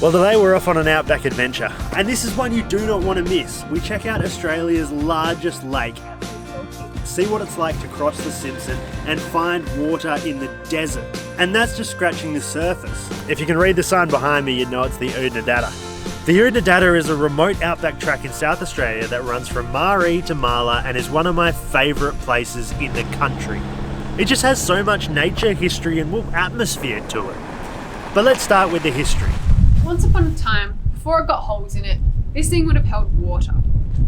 Well, today we're off on an outback adventure, and this is one you do not want to miss. We check out Australia's largest lake, see what it's like to cross the Simpson and find water in the desert. And that's just scratching the surface. If you can read the sign behind me, you'd know it's the Oodnadatta. The Oodnadatta is a remote outback track in South Australia that runs from Maree to Marla and is one of my favourite places in the country. It just has so much nature, history and atmosphere to it. But let's start with the history. Once upon a time, before it got holes in it, this thing would have held water.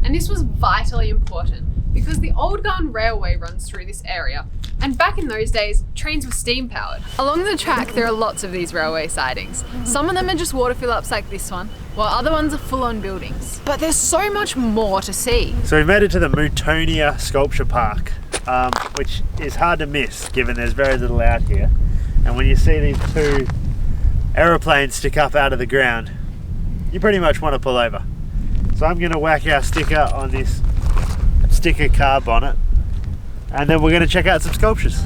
And this was vitally important because the Old Garden Railway runs through this area. And back in those days, trains were steam powered. Along the track, there are lots of these railway sidings. Some of them are just water fill-ups like this one, while other ones are full-on buildings. But there's so much more to see. So we made it to the Mootonia Sculpture Park, which is hard to miss given there's very little out here. And when you see these two aeroplanes stick up out of the ground, you pretty much want to pull over. So I'm going to whack our sticker on this sticker car bonnet, and then we're going to check out some sculptures.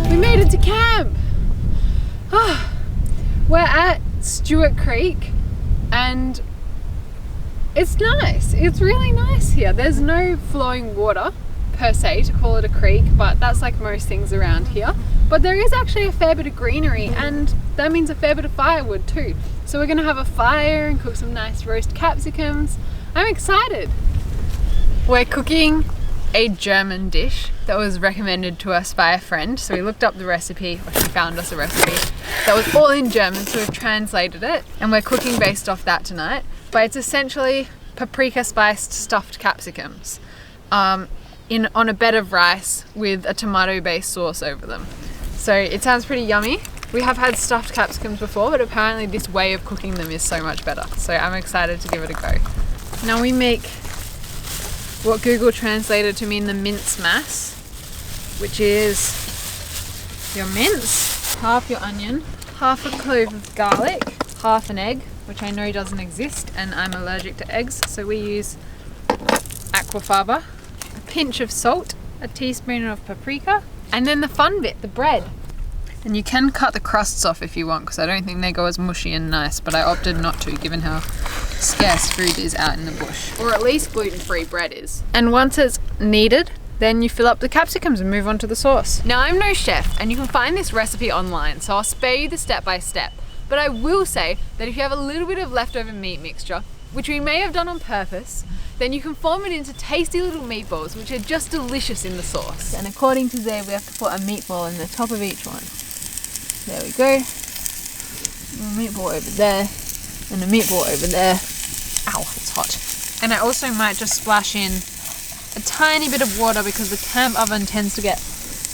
We made it to camp! We're at Stewart Creek and it's nice. It's really nice here. There's no flowing water per se to call it a creek, but that's like most things around here. But there is actually a fair bit of greenery and that means a fair bit of firewood too. So we're gonna have a fire and cook some nice roast capsicums. I'm excited. We're cooking a German dish that was recommended to us by a friend. So we looked up the recipe, or she found us a recipe that was all in German, so we've translated it and we're cooking based off that tonight. But it's essentially paprika spiced stuffed capsicums on a bed of rice with a tomato based sauce over them. So it sounds pretty yummy. We have had stuffed capsicums before, but apparently this way of cooking them is so much better. So I'm excited to give it a go. Now we make what Google translated to mean the mince mass, which is your mince, half your onion, half a clove of garlic, half an egg, which I know doesn't exist and I'm allergic to eggs, so we use aquafaba, a pinch of salt, a teaspoon of paprika, and then the fun bit, the bread. And you can cut the crusts off if you want, because I don't think they go as mushy and nice, but I opted not to given how scarce food is out in the bush. Or at least gluten-free bread is. And once it's kneaded, then you fill up the capsicums and move on to the sauce. Now I'm no chef and you can find this recipe online, so I'll spare you the step by step. But I will say that if you have a little bit of leftover meat mixture, which we may have done on purpose, then you can form it into tasty little meatballs, which are just delicious in the sauce. And according to Zay, we have to put a meatball in the top of each one. There we go. A meatball over there, and a meatball over there. Ow, it's hot. And I also might just splash in a tiny bit of water because the camp oven tends to get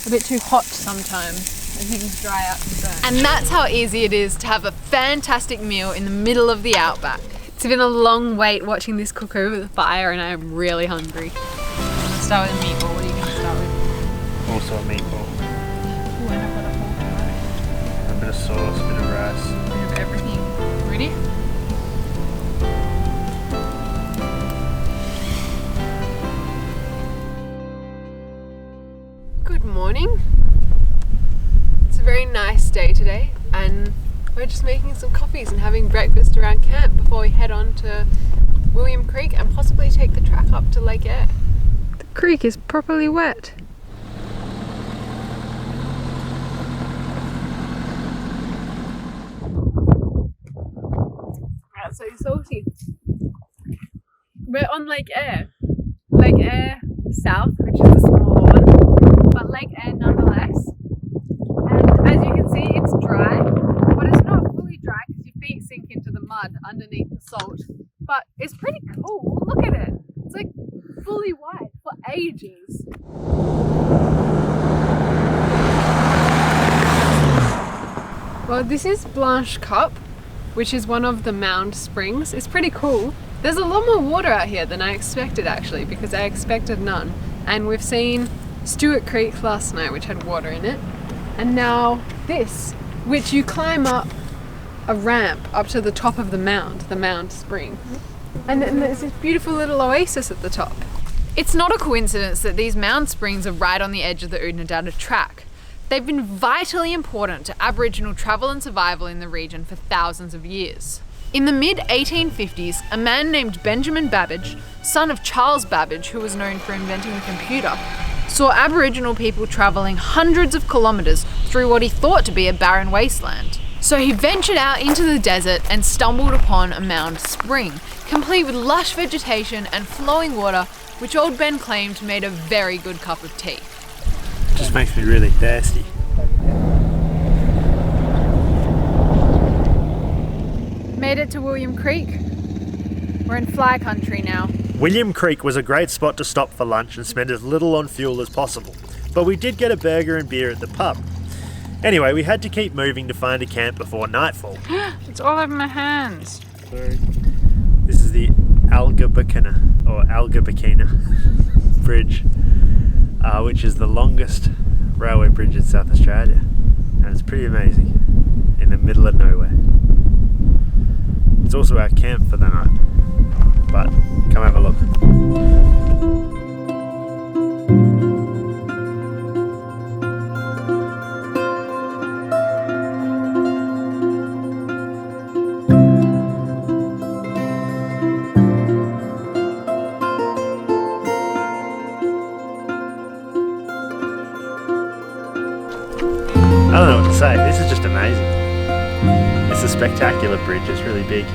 a bit too hot sometimes. And things dry out to burn. And that's how easy it is to have a fantastic meal in the middle of the outback. It's been a long wait watching this cook over the fire and I'm really hungry. Let's start with a meatball. What are you going to start with? Also a meatball. Ooh, and I've got a whole tomato. A bit of sauce, a bit of rice. A bit of everything. Ready? Good morning. It's a very nice day today and we're just making some coffees and having breakfast around camp before we head on to William Creek and possibly take the track up to Lake Eyre. The creek is properly wet. That's so salty. We're on Lake Eyre. Lake Eyre South, which is the smaller one, but Lake Eyre nonetheless. And as you can see, it's dry, but it's not fully dry because your feet sink into the mud underneath the salt. But it's pretty cool. Look at it. It's like fully white for ages. Well, this is Blanc Cup, which is one of the mound springs. It's pretty cool. There's a lot more water out here than I expected actually, because I expected none. And we've seen Stewart Creek last night, which had water in it. And now this, which you climb up a ramp up to the top of the mound spring. And then there's this beautiful little oasis at the top. It's not a coincidence that these mound springs are right on the edge of the Oodnadatta Track. They've been vitally important to Aboriginal travel and survival in the region for thousands of years. In the mid-1850s, a man named Benjamin Babbage, son of Charles Babbage, who was known for inventing the computer, saw Aboriginal people travelling hundreds of kilometres through what he thought to be a barren wasteland. So he ventured out into the desert and stumbled upon a mound spring, complete with lush vegetation and flowing water, which old Ben claimed made a very good cup of tea. Just makes me really thirsty. Made it to William Creek. We're in fly country now. William Creek was a great spot to stop for lunch and spend as little on fuel as possible, but we did get a burger and beer at the pub. Anyway, we had to keep moving to find a camp before nightfall. It's all over my hands. Sorry. This is the Algabakina Bridge, which is the longest railway bridge in South Australia, and it's pretty amazing, in the middle of nowhere. It's also our camp for the night, but come have a look. I don't know what to say, this is just amazing. It's a spectacular bridge, it's really big.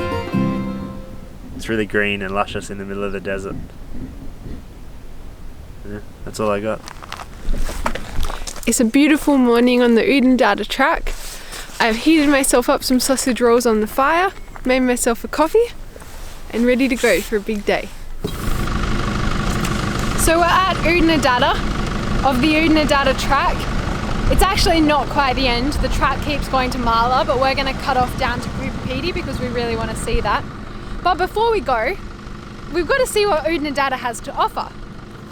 It's really green and luscious in the middle of the desert. Yeah, that's all I got. It's a beautiful morning on the Oodnadatta Track. I've heated myself up some sausage rolls on the fire, made myself a coffee, and ready to go for a big day. So we're at Oodnadatta of the Oodnadatta Track. It's actually not quite the end. The track keeps going to Marla, but we're going to cut off down to Coopapedy because we really want to see that. But before we go, we've got to see what Oodnadatta has to offer.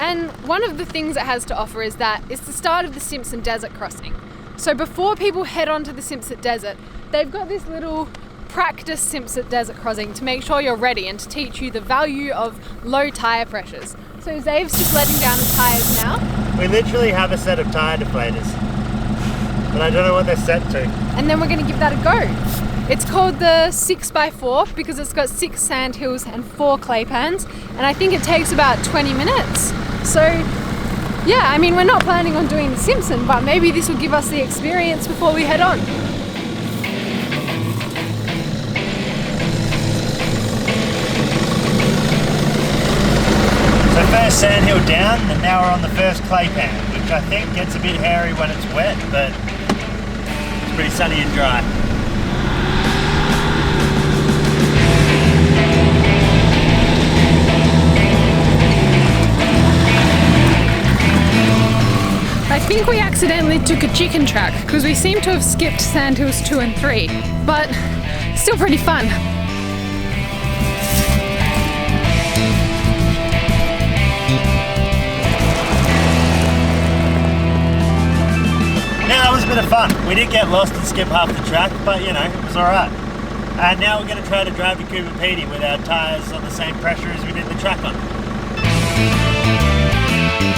And one of the things it has to offer is that it's the start of the Simpson Desert crossing. So before people head on to the Simpson Desert, they've got this little practice Simpson Desert crossing to make sure you're ready and to teach you the value of low tyre pressures. So Zave's just letting down the tyres now. We literally have a set of tyre deflators, but I don't know what they're set to. And then we're going to give that a go. It's called the 6x4 because it's got 6 sand hills and 4 clay pans, and I think it takes about 20 minutes. So yeah, I mean, we're not planning on doing the Simpson, but maybe this will give us the experience before we head on. So first sandhill down, and now we're on the first clay pan, which I think gets a bit hairy when it's wet, but it's pretty sunny and dry. I think we accidentally took a chicken track because we seem to have skipped sandhills 2 and 3, but still pretty fun. Yeah, that was a bit of fun. We did get lost and skip half the track, but you know, it was alright. And now we're going to try to drive to Coopapedy with our tyres on the same pressure as we did the track on.